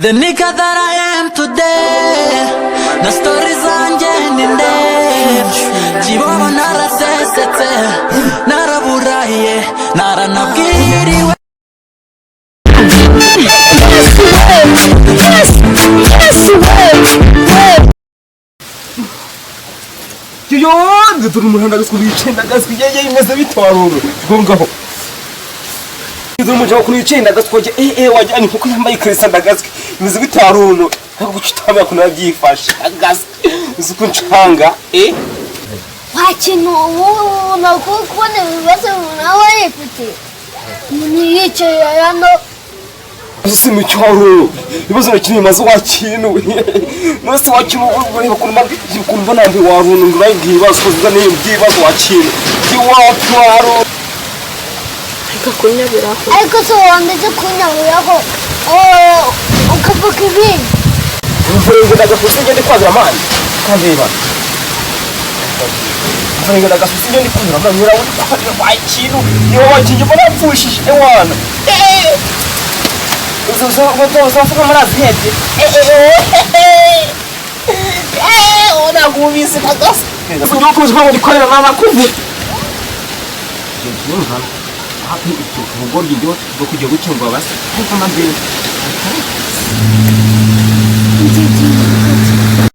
The nigga that I am today, the stories angendinde, Chibono narasesetse, naraburaye, naranabwiriwe. Yo, duri muhanda gaskulicenda gaskije imeze bitwaruro gongaho. Duri mujo kulicenda gaskoje wajani kuko yambaye krisa ndagaske imeze bitwaruro hagucitama kuna byifashe agaske uzuko ncanga wakintu nakubona bibazo nawe ifite ni yicaye hano ese mucyaro ibibazo nakini maze wakintu nose wakintu ureba kuntu nambe warunu ngiragiye basoza ne byibazo wakintu kiwatwaro ariko so wandeze kunyaburaho ukavuga ibindi mvurengo ndagafusinge ndi kwazira amani kandeba mvurengo ndagafusinge ndi kwazira amani nyirawo wakintu yo wakinje mbona pfushije ewana uzofuka marazi hete ona kubise kagasa kujya kuzi kwa ndikorera mama kuvu hapi icyo ubwo ryo kujya gucyumva basi ariko mabye